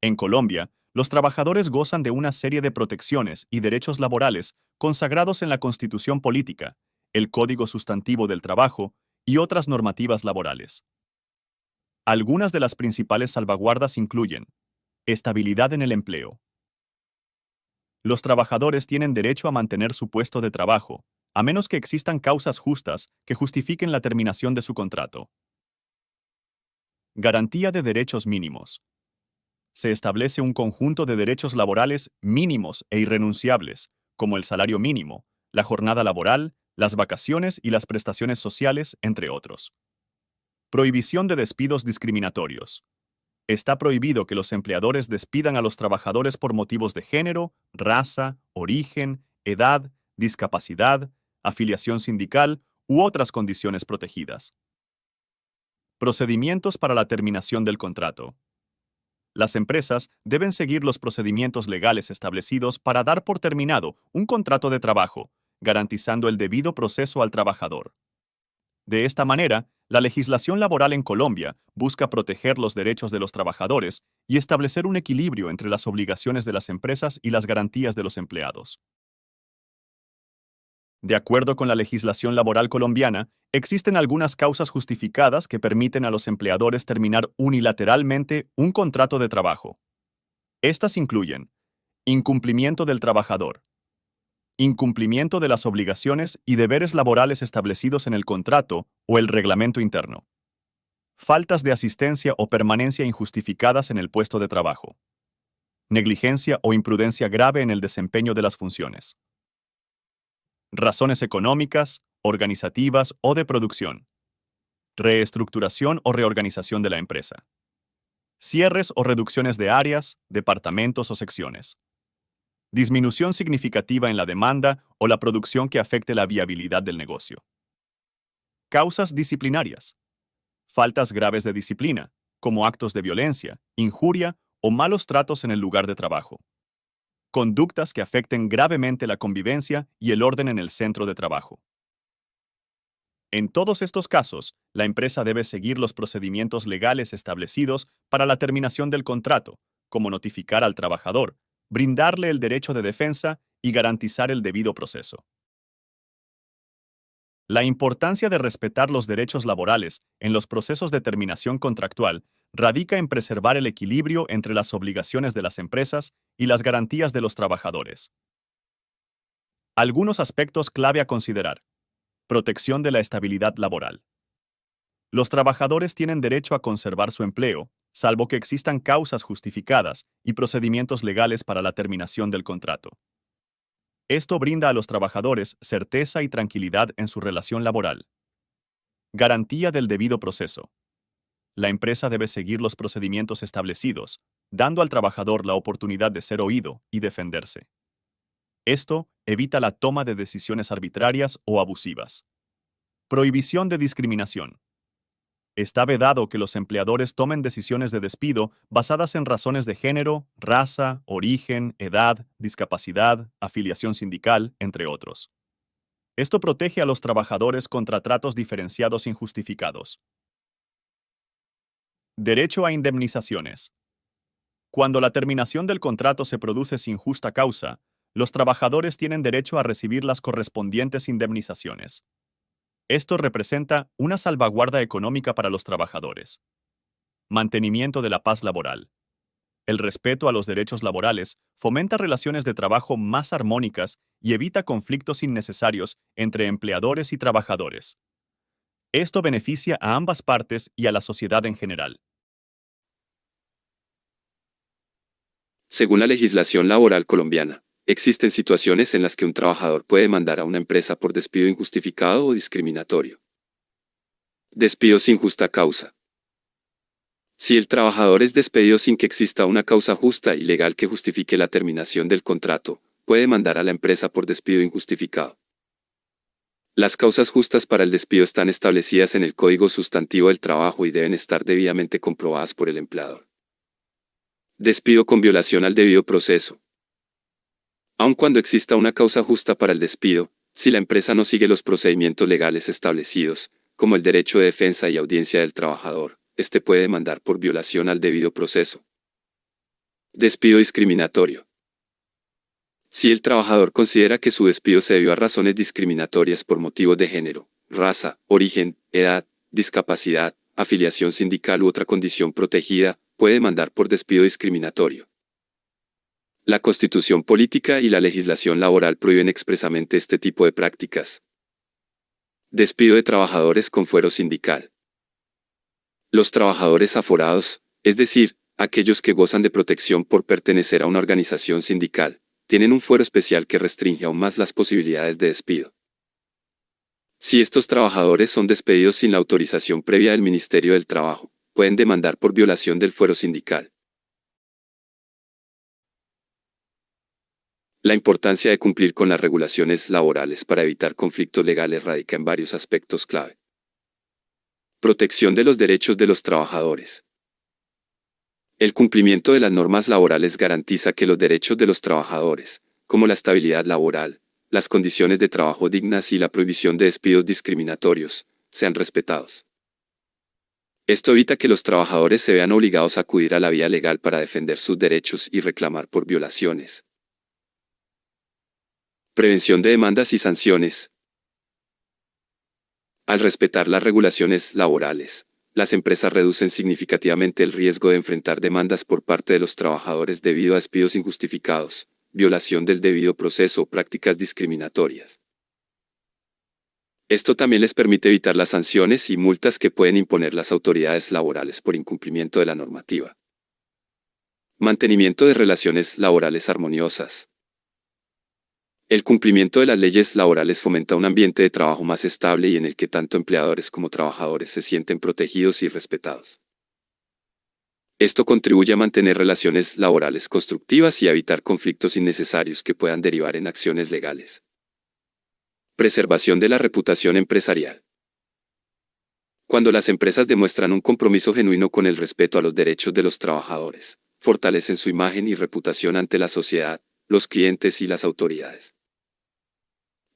En Colombia, los trabajadores gozan de una serie de protecciones y derechos laborales consagrados en la Constitución Política, el Código Sustantivo del Trabajo y otras normativas laborales. Algunas de las principales salvaguardas incluyen estabilidad en el empleo. Los trabajadores tienen derecho a mantener su puesto de trabajo, a menos que existan causas justas que justifiquen la terminación de su contrato. Garantía de derechos mínimos. Se establece un conjunto de derechos laborales mínimos e irrenunciables, como el salario mínimo, la jornada laboral, las vacaciones y las prestaciones sociales, entre otros. Prohibición de despidos discriminatorios. Está prohibido que los empleadores despidan a los trabajadores por motivos de género, raza, origen, edad, discapacidad, afiliación sindical u otras condiciones protegidas. Procedimientos para la terminación del contrato. Las empresas deben seguir los procedimientos legales establecidos para dar por terminado un contrato de trabajo, garantizando el debido proceso al trabajador. De esta manera, la legislación laboral en Colombia busca proteger los derechos de los trabajadores y establecer un equilibrio entre las obligaciones de las empresas y las garantías de los empleados. De acuerdo con la legislación laboral colombiana, existen algunas causas justificadas que permiten a los empleadores terminar unilateralmente un contrato de trabajo. Estas incluyen incumplimiento del trabajador, incumplimiento de las obligaciones y deberes laborales establecidos en el contrato o el reglamento interno, faltas de asistencia o permanencia injustificadas en el puesto de trabajo, negligencia o imprudencia grave en el desempeño de las funciones, razones económicas, organizativas o de producción, reestructuración o reorganización de la empresa, cierres o reducciones de áreas, departamentos o secciones, disminución significativa en la demanda o la producción que afecte la viabilidad del negocio. Causas disciplinarias. Faltas graves de disciplina, como actos de violencia, injuria o malos tratos en el lugar de trabajo. Conductas que afecten gravemente la convivencia y el orden en el centro de trabajo. En todos estos casos, la empresa debe seguir los procedimientos legales establecidos para la terminación del contrato, como notificar al trabajador, brindarle el derecho de defensa y garantizar el debido proceso. La importancia de respetar los derechos laborales en los procesos de terminación contractual radica en preservar el equilibrio entre las obligaciones de las empresas y las garantías de los trabajadores. Algunos aspectos clave a considerar. Protección de la estabilidad laboral. Los trabajadores tienen derecho a conservar su empleo, salvo que existan causas justificadas y procedimientos legales para la terminación del contrato. Esto brinda a los trabajadores certeza y tranquilidad en su relación laboral. Garantía del debido proceso. La empresa debe seguir los procedimientos establecidos, dando al trabajador la oportunidad de ser oído y defenderse. Esto evita la toma de decisiones arbitrarias o abusivas. Prohibición de discriminación. Está vedado que los empleadores tomen decisiones de despido basadas en razones de género, raza, origen, edad, discapacidad, afiliación sindical, entre otros. Esto protege a los trabajadores contra tratos diferenciados injustificados. Derecho a indemnizaciones. Cuando la terminación del contrato se produce sin justa causa, los trabajadores tienen derecho a recibir las correspondientes indemnizaciones. Esto representa una salvaguarda económica para los trabajadores. Mantenimiento de la paz laboral. El respeto a los derechos laborales fomenta relaciones de trabajo más armónicas y evita conflictos innecesarios entre empleadores y trabajadores. Esto beneficia a ambas partes y a la sociedad en general. Según la legislación laboral colombiana, existen situaciones en las que un trabajador puede demandar a una empresa por despido injustificado o discriminatorio. Despido sin justa causa. Si el trabajador es despedido sin que exista una causa justa y legal que justifique la terminación del contrato, puede demandar a la empresa por despido injustificado. Las causas justas para el despido están establecidas en el Código Sustantivo del Trabajo y deben estar debidamente comprobadas por el empleador. Despido con violación al debido proceso. Aun cuando exista una causa justa para el despido, si la empresa no sigue los procedimientos legales establecidos, como el derecho de defensa y audiencia del trabajador, éste puede demandar por violación al debido proceso. Despido discriminatorio. Si el trabajador considera que su despido se debió a razones discriminatorias por motivos de género, raza, origen, edad, discapacidad, afiliación sindical u otra condición protegida, puede demandar por despido discriminatorio. La Constitución política y la legislación laboral prohíben expresamente este tipo de prácticas. Despido de trabajadores con fuero sindical. Los trabajadores aforados, es decir, aquellos que gozan de protección por pertenecer a una organización sindical, tienen un fuero especial que restringe aún más las posibilidades de despido. Si estos trabajadores son despedidos sin la autorización previa del Ministerio del Trabajo, pueden demandar por violación del fuero sindical. La importancia de cumplir con las regulaciones laborales para evitar conflictos legales radica en varios aspectos clave. Protección de los derechos de los trabajadores. El cumplimiento de las normas laborales garantiza que los derechos de los trabajadores, como la estabilidad laboral, las condiciones de trabajo dignas y la prohibición de despidos discriminatorios, sean respetados. Esto evita que los trabajadores se vean obligados a acudir a la vía legal para defender sus derechos y reclamar por violaciones. Prevención de demandas y sanciones. Al respetar las regulaciones laborales, las empresas reducen significativamente el riesgo de enfrentar demandas por parte de los trabajadores debido a despidos injustificados, violación del debido proceso o prácticas discriminatorias. Esto también les permite evitar las sanciones y multas que pueden imponer las autoridades laborales por incumplimiento de la normativa. Mantenimiento de relaciones laborales armoniosas. El cumplimiento de las leyes laborales fomenta un ambiente de trabajo más estable y en el que tanto empleadores como trabajadores se sienten protegidos y respetados. Esto contribuye a mantener relaciones laborales constructivas y a evitar conflictos innecesarios que puedan derivar en acciones legales. Preservación de la reputación empresarial. Cuando las empresas demuestran un compromiso genuino con el respeto a los derechos de los trabajadores, fortalecen su imagen y reputación ante la sociedad, los clientes y las autoridades.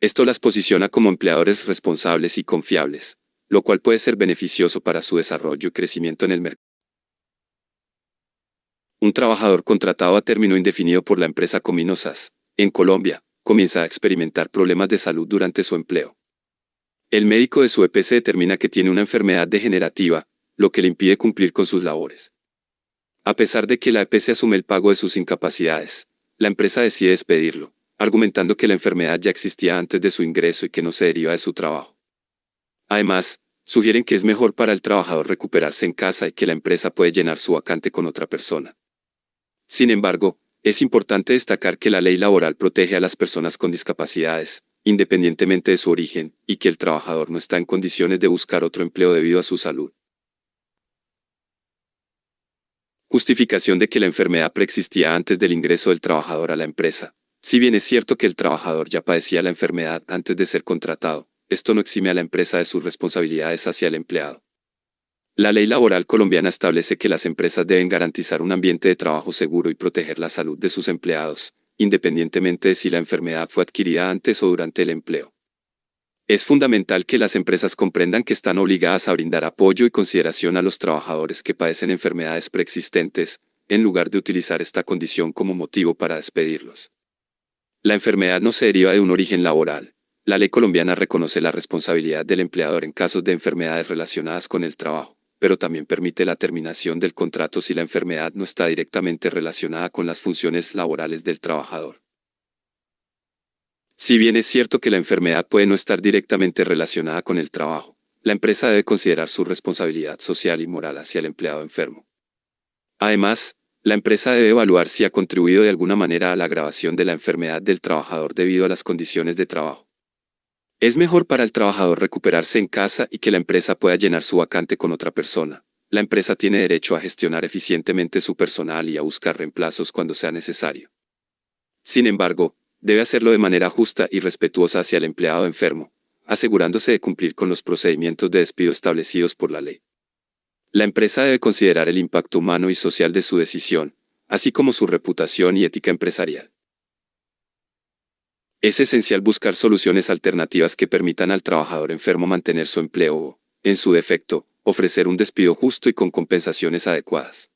Esto las posiciona como empleadores responsables y confiables, lo cual puede ser beneficioso para su desarrollo y crecimiento en el mercado. Un trabajador contratado a término indefinido por la empresa Cominosas, en Colombia, comienza a experimentar problemas de salud durante su empleo. El médico de su EPS determina que tiene una enfermedad degenerativa, lo que le impide cumplir con sus labores. A pesar de que la EPS asume el pago de sus incapacidades, la empresa decide despedirlo, argumentando que la enfermedad ya existía antes de su ingreso y que no se deriva de su trabajo. Además, sugieren que es mejor para el trabajador recuperarse en casa y que la empresa puede llenar su vacante con otra persona. Sin embargo, es importante destacar que la ley laboral protege a las personas con discapacidades, independientemente de su origen, y que el trabajador no está en condiciones de buscar otro empleo debido a su salud. Justificación de que la enfermedad preexistía antes del ingreso del trabajador a la empresa. Si bien es cierto que el trabajador ya padecía la enfermedad antes de ser contratado, esto no exime a la empresa de sus responsabilidades hacia el empleado. La ley laboral colombiana establece que las empresas deben garantizar un ambiente de trabajo seguro y proteger la salud de sus empleados, independientemente de si la enfermedad fue adquirida antes o durante el empleo. Es fundamental que las empresas comprendan que están obligadas a brindar apoyo y consideración a los trabajadores que padecen enfermedades preexistentes, en lugar de utilizar esta condición como motivo para despedirlos. La enfermedad no se deriva de un origen laboral. La ley colombiana reconoce la responsabilidad del empleador en casos de enfermedades relacionadas con el trabajo, pero también permite la terminación del contrato si la enfermedad no está directamente relacionada con las funciones laborales del trabajador. Si bien es cierto que la enfermedad puede no estar directamente relacionada con el trabajo, la empresa debe considerar su responsabilidad social y moral hacia el empleado enfermo. Además, la empresa debe evaluar si ha contribuido de alguna manera a la agravación de la enfermedad del trabajador debido a las condiciones de trabajo. Es mejor para el trabajador recuperarse en casa y que la empresa pueda llenar su vacante con otra persona. La empresa tiene derecho a gestionar eficientemente su personal y a buscar reemplazos cuando sea necesario. Sin embargo, debe hacerlo de manera justa y respetuosa hacia el empleado enfermo, asegurándose de cumplir con los procedimientos de despido establecidos por la ley. La empresa debe considerar el impacto humano y social de su decisión, así como su reputación y ética empresarial. Es esencial buscar soluciones alternativas que permitan al trabajador enfermo mantener su empleo o, en su defecto, ofrecer un despido justo y con compensaciones adecuadas.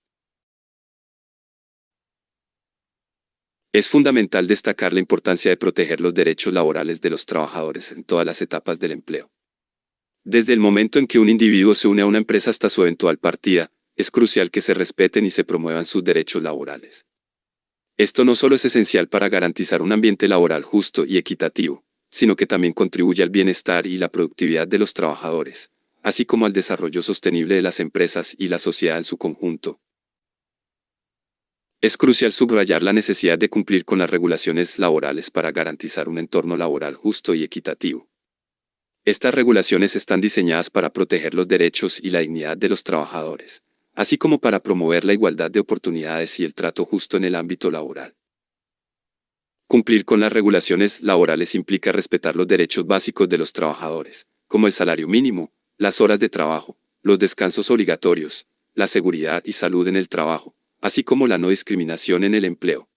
Es fundamental destacar la importancia de proteger los derechos laborales de los trabajadores en todas las etapas del empleo. Desde el momento en que un individuo se une a una empresa hasta su eventual partida, es crucial que se respeten y se promuevan sus derechos laborales. Esto no solo es esencial para garantizar un ambiente laboral justo y equitativo, sino que también contribuye al bienestar y la productividad de los trabajadores, así como al desarrollo sostenible de las empresas y la sociedad en su conjunto. Es crucial subrayar la necesidad de cumplir con las regulaciones laborales para garantizar un entorno laboral justo y equitativo. Estas regulaciones están diseñadas para proteger los derechos y la dignidad de los trabajadores, así como para promover la igualdad de oportunidades y el trato justo en el ámbito laboral. Cumplir con las regulaciones laborales implica respetar los derechos básicos de los trabajadores, como el salario mínimo, las horas de trabajo, los descansos obligatorios, la seguridad y salud en el trabajo, así como la no discriminación en el empleo.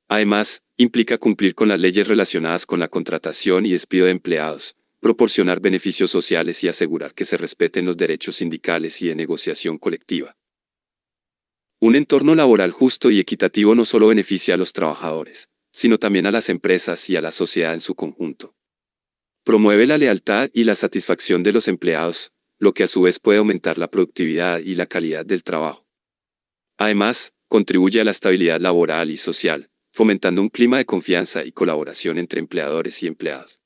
Además, implica cumplir con las leyes relacionadas con la contratación y despido de empleados, proporcionar beneficios sociales y asegurar que se respeten los derechos sindicales y de negociación colectiva. Un entorno laboral justo y equitativo no solo beneficia a los trabajadores, sino también a las empresas y a la sociedad en su conjunto. Promueve la lealtad y la satisfacción de los empleados, lo que a su vez puede aumentar la productividad y la calidad del trabajo. Además, contribuye a la estabilidad laboral y social, fomentando un clima de confianza y colaboración entre empleadores y empleados.